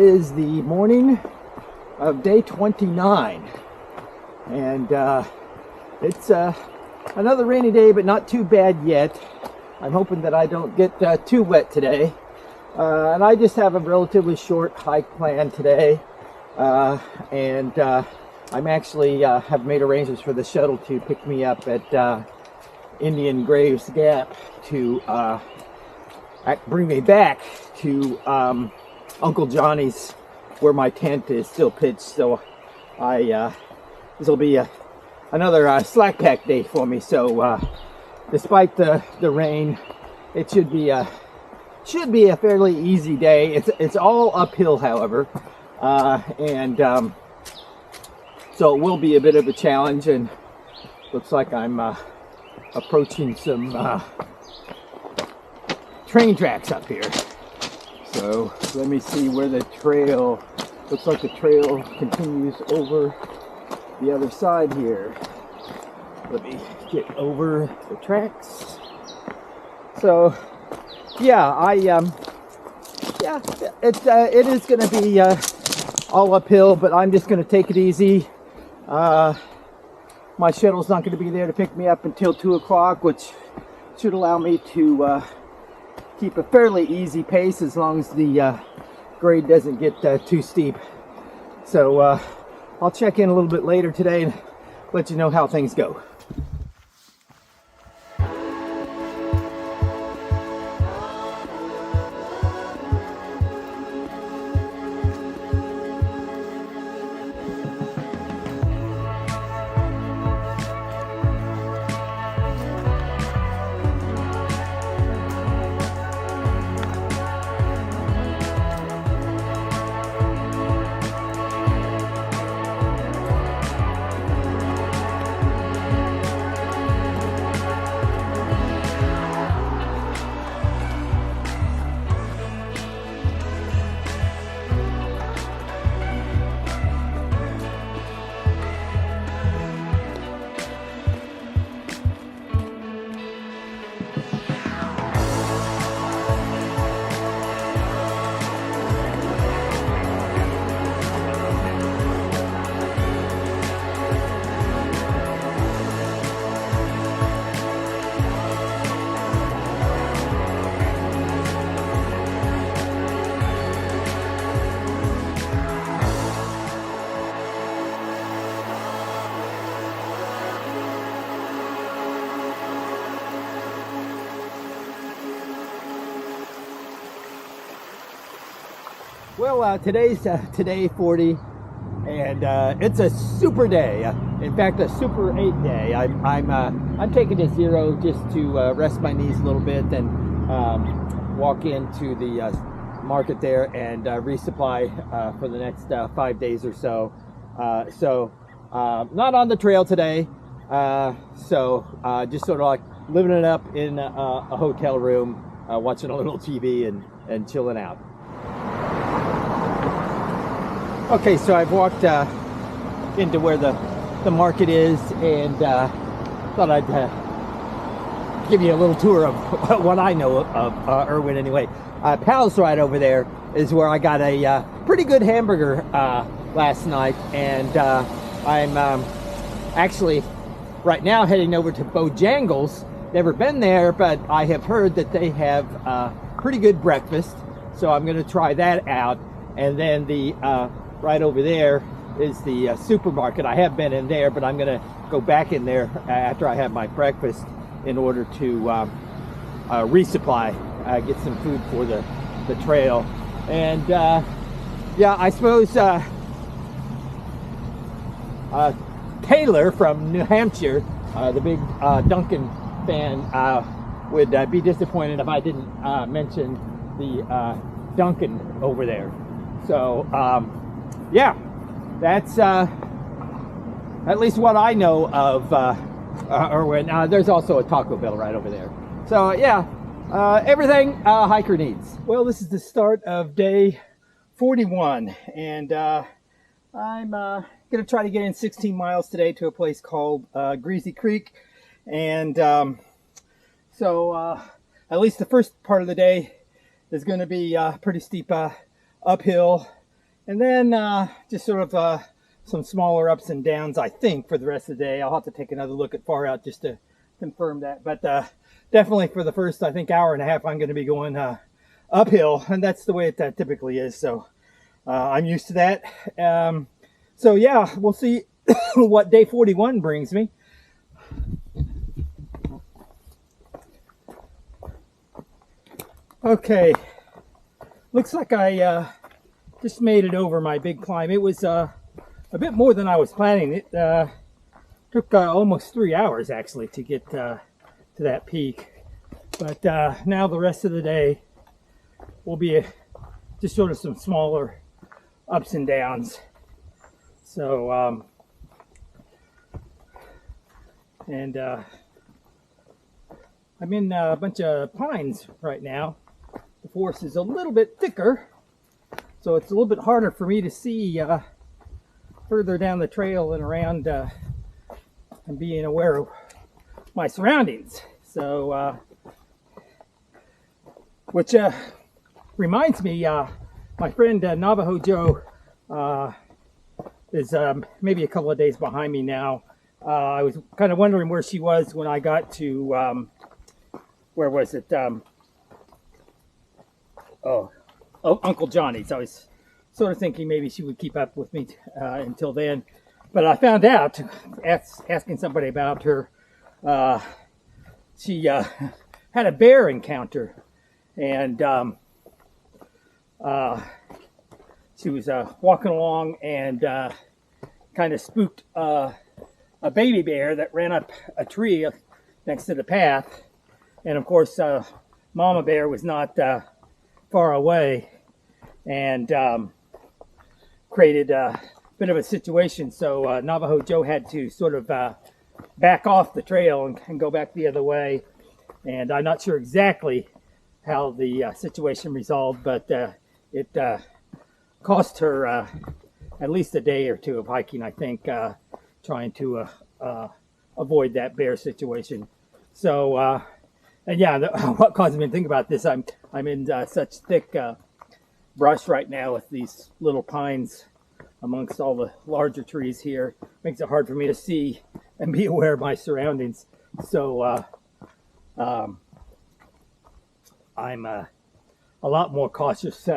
is the morning of day 29, and it's another rainy day, but not too bad yet. I'm hoping that I don't get too wet today, and I just have a relatively short hike planned today, and I'm actually have made arrangements for the shuttle to pick me up at Indian Graves Gap to bring me back to Uncle Johnny's, where my tent is still pitched. So this will be another slack pack day for me. So despite the rain, it should be a fairly easy day. It's all uphill, however, and so it will be a bit of a challenge. And looks like I'm approaching some train tracks up here. So let me see where the trail, looks like the trail continues over the other side here. Let me get over the tracks. So yeah, it is going to be all uphill, but I'm just going to take it easy. My shuttle's not going to be there to pick me up until 2 o'clock, which should allow me to keep a fairly easy pace as long as the grade doesn't get too steep. So I'll check in a little bit later today and let you know how things go. Well, today's today 40, and it's a super day. In fact, a super 8 day. I'm taking it 0 just to rest my knees a little bit and walk into the market there and resupply for the next 5 days or so. Not on the trail today. Just sort of like living it up in a hotel room, watching a little TV and chilling out. Okay, so I've walked into where the market is, and thought I'd give you a little tour of what I know of Irwin anyway. Pal's right over there is where I got a pretty good hamburger last night, and I'm actually right now heading over to Bojangles. Never been there, but I have heard that they have pretty good breakfast, so I'm going to try that out. And then the right over there is the supermarket. I have been in there, but I'm going to go back in there after I have my breakfast in order to resupply, get some food for the trail. And yeah, I suppose Taylor from New Hampshire, the big Duncan fan, would be disappointed if I didn't mention the Duncan over there. So yeah, that's at least what I know of Irwin. There's also a Taco Bell right over there. So yeah, everything a hiker needs. Well, this is the start of day 41, and I'm going to try to get in 16 miles today to a place called Greasy Creek. And so at least the first part of the day is going to be pretty steep uphill. And then just sort of some smaller ups and downs, I think, for the rest of the day. I'll have to take another look at far out just to confirm that. But definitely for the first, I think, hour and a half, I'm going to be going uphill. And that's the way it typically is. So I'm used to that. So yeah, we'll see what day 41 brings me. Okay, looks like I just made it over my big climb. It was a bit more than I was planning. It took almost 3 hours actually to get to that peak. But now the rest of the day will be just sort of some smaller ups and downs. So, I'm in a bunch of pines right now. The forest is a little bit thicker, so it's a little bit harder for me to see further down the trail and around and being aware of my surroundings. So, which reminds me, my friend Navajo Joe is maybe a couple of days behind me now. I was kind of wondering where she was when I got to, where was it? Uncle Johnny's. I was sort of thinking maybe she would keep up with me until then. But I found out, asking somebody about her, she had a bear encounter. And she was walking along and kind of spooked a baby bear that ran up a tree next to the path. And of course, Mama Bear was not far away and created a bit of a situation. So Navajo Joe had to sort of back off the trail and go back the other way. And I'm not sure exactly how the situation resolved, but it cost her at least a day or two of hiking, I think, trying to avoid that bear situation. So, and yeah, what caused me to think about this, I'm in such thick brush right now with these little pines amongst all the larger trees here. Makes it hard for me to see and be aware of my surroundings. So I'm a lot more cautious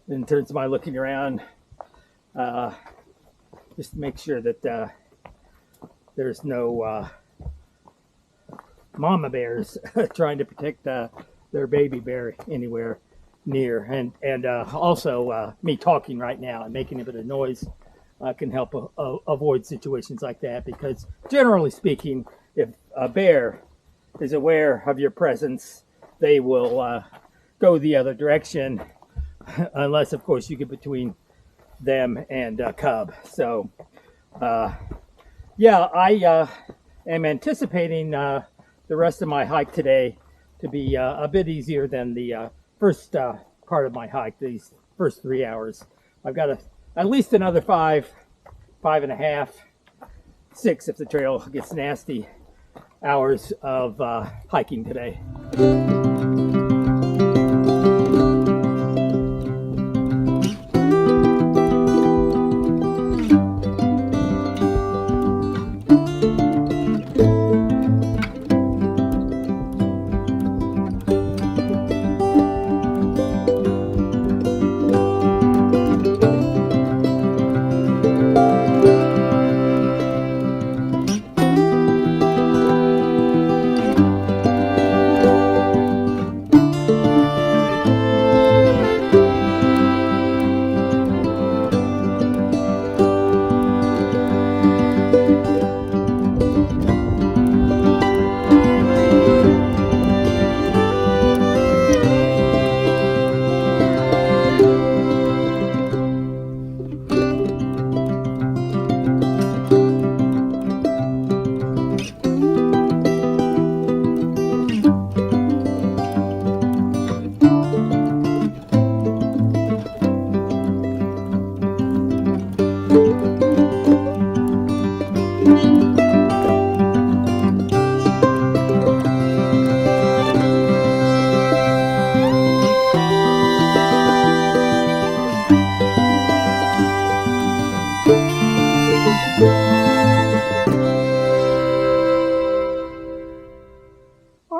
in terms of my looking around, just to make sure that there's no mama bears trying to protect their baby bear anywhere near. And also me talking right now and making a bit of noise can help avoid situations like that, because generally speaking, if a bear is aware of your presence, they will go the other direction, unless of course you get between them and a cub. So yeah, I am anticipating the rest of my hike today to be a bit easier than the first part of my hike, these first 3 hours. I've got at least another 5.5, 6 if the trail gets nasty, hours of hiking today.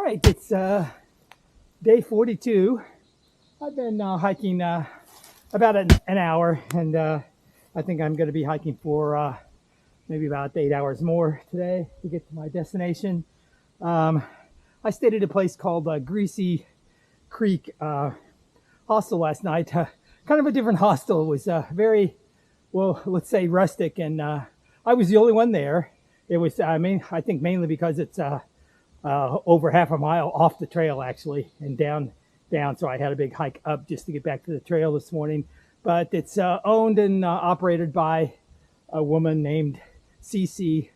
right, it's day 42. I've been hiking about an hour, and I think I'm going to be hiking for maybe about 8 hours more today to get to my destination. I stayed at a place called Greasy Creek hostel last night. Kind of a different hostel. It was very, well, let's say rustic, and I was the only one there. It was, I think mainly because it's over half a mile off the trail, actually, and down. So I had a big hike up just to get back to the trail this morning. But it's owned and operated by a woman named Cece,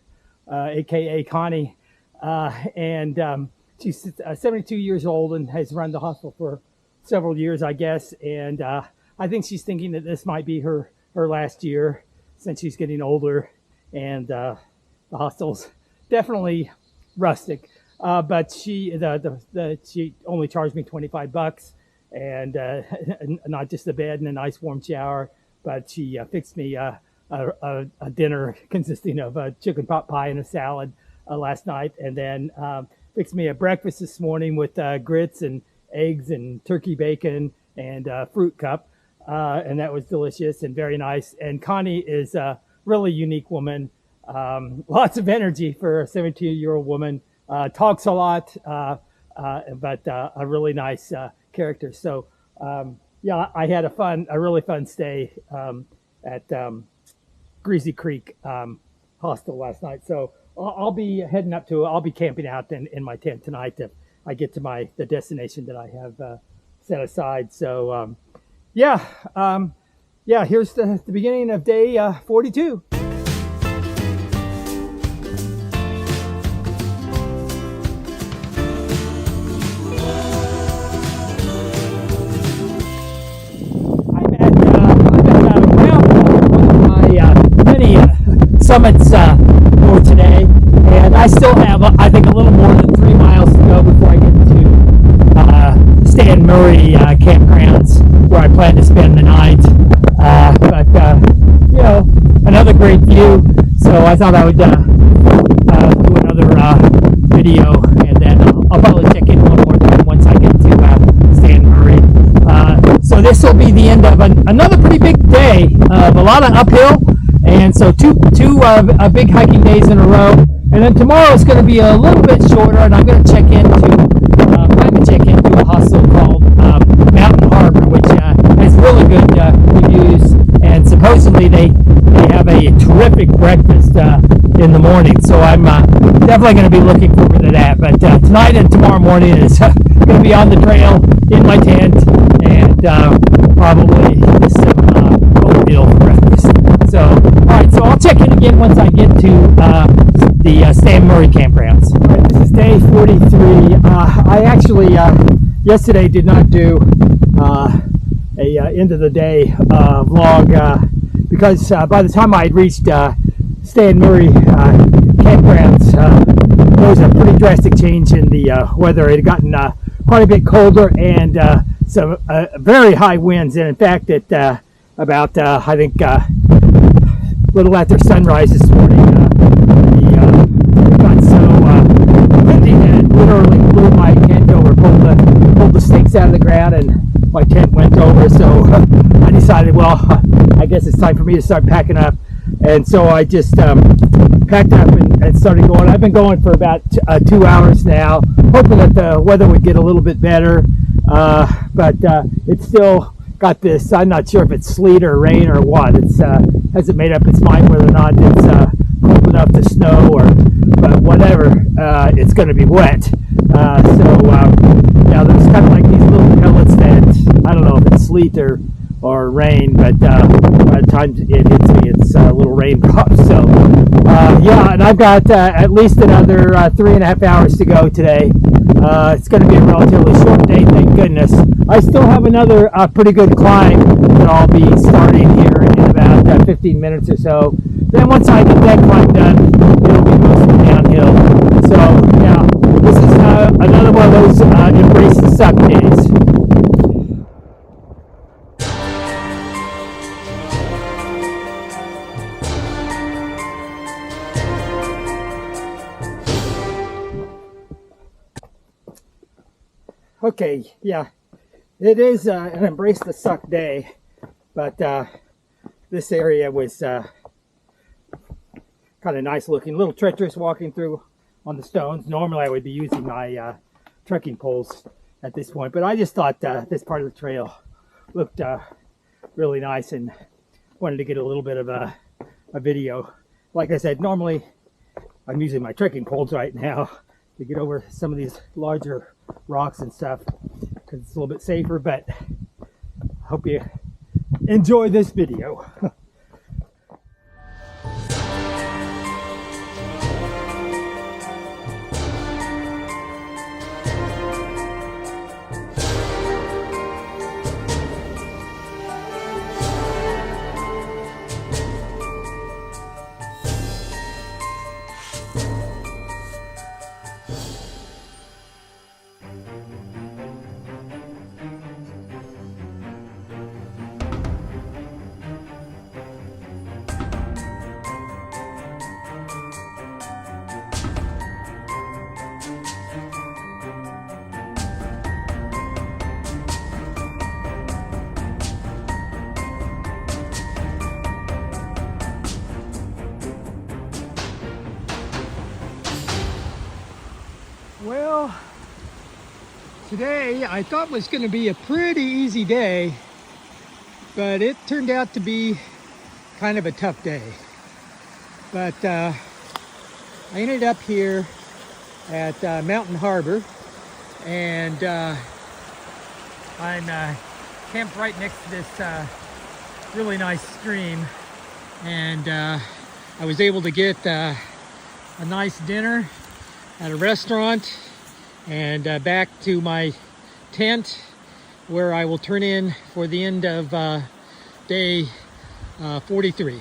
aka Connie, and she's 72 years old and has run the hostel for several years, I guess. And I think she's thinking that this might be her last year since she's getting older, and the hostel's definitely rustic. But she only charged me $25, and not just a bed and a nice warm shower, but she fixed me a dinner consisting of a chicken pot pie and a salad last night, and then fixed me a breakfast this morning with grits and eggs and turkey bacon and fruit cup, and that was delicious and very nice. And Connie is a really unique woman, lots of energy for a 72-year-old woman. Talks a lot, but a really nice character. So yeah, I had a really fun stay at Greasy Creek hostel last night. So I'll be heading up to. I'll be camping out in my tent tonight if I get to the destination that I have set aside. So yeah. Here's the beginning of day 42. Summits for today, and I still have I think a little more than 3 miles to go before I get to Stan Murray campgrounds where I plan to spend the night. But another great view, so I thought I would do another video, and then I'll probably check in one more time once I get to Stan Murray. So this will be the end of another pretty big day of a lot of uphill. And so two big hiking days in a row, and then tomorrow is going to be a little bit shorter, and I'm going to plan to check into a hostel called Mountain Harbor, which has really good reviews, and supposedly they have a terrific breakfast in the morning. So I'm definitely going to be looking forward to that. But tonight and tomorrow morning is going to be on the trail in my tent, and probably some oatmeal for breakfast. So, all right, so I'll check in again once I get to the Stan Murray campgrounds. All right, this is day 43. I actually yesterday did not do a end of the day vlog because by the time I had reached Stan Murray campgrounds, there was a pretty drastic change in the weather. It had gotten quite a bit colder and some very high winds, and in fact, at about I think little after sunrise this morning, it got so windy that it literally blew my tent over, pulled the stakes out of the ground, and my tent went over. So I decided, well, I guess it's time for me to start packing up. And so I just packed up and started going. I've been going for about 2 hours now, hoping that the weather would get a little bit better, but it's still got this. I'm not sure if it's sleet or rain or what. It's hasn't made up its mind whether or not it's cold enough to snow, but whatever. It's going to be wet. Yeah, there's kind of like these little pellets that I don't know if it's sleet or rain, but by the time it hits me, it's little raindrops. So yeah, and I've got at least another 3.5 hours to go today. It's going to be a relatively short day, thank goodness. I still have another pretty good climb that I'll be starting here in about 15 minutes or so. Then once I get that climb done, it'll be mostly downhill. So yeah, this is another one of those embrace the suck days. Okay, yeah, it is an embrace the suck day, but this area was kind of nice looking. A little treacherous walking through on the stones. Normally I would be using my trekking poles at this point, but I just thought this part of the trail looked really nice and wanted to get a little bit of a video. Like I said, normally I'm using my trekking poles right now to get over some of these larger rocks and stuff because it's a little bit safer, but I hope you enjoy this video. Well, today I thought was going to be a pretty easy day, but it turned out to be kind of a tough day. But I ended up here at Mountain Harbor, and I'm camped right next to this really nice stream, and I was able to get a nice dinner at a restaurant and back to my tent where I will turn in for the end of day 43.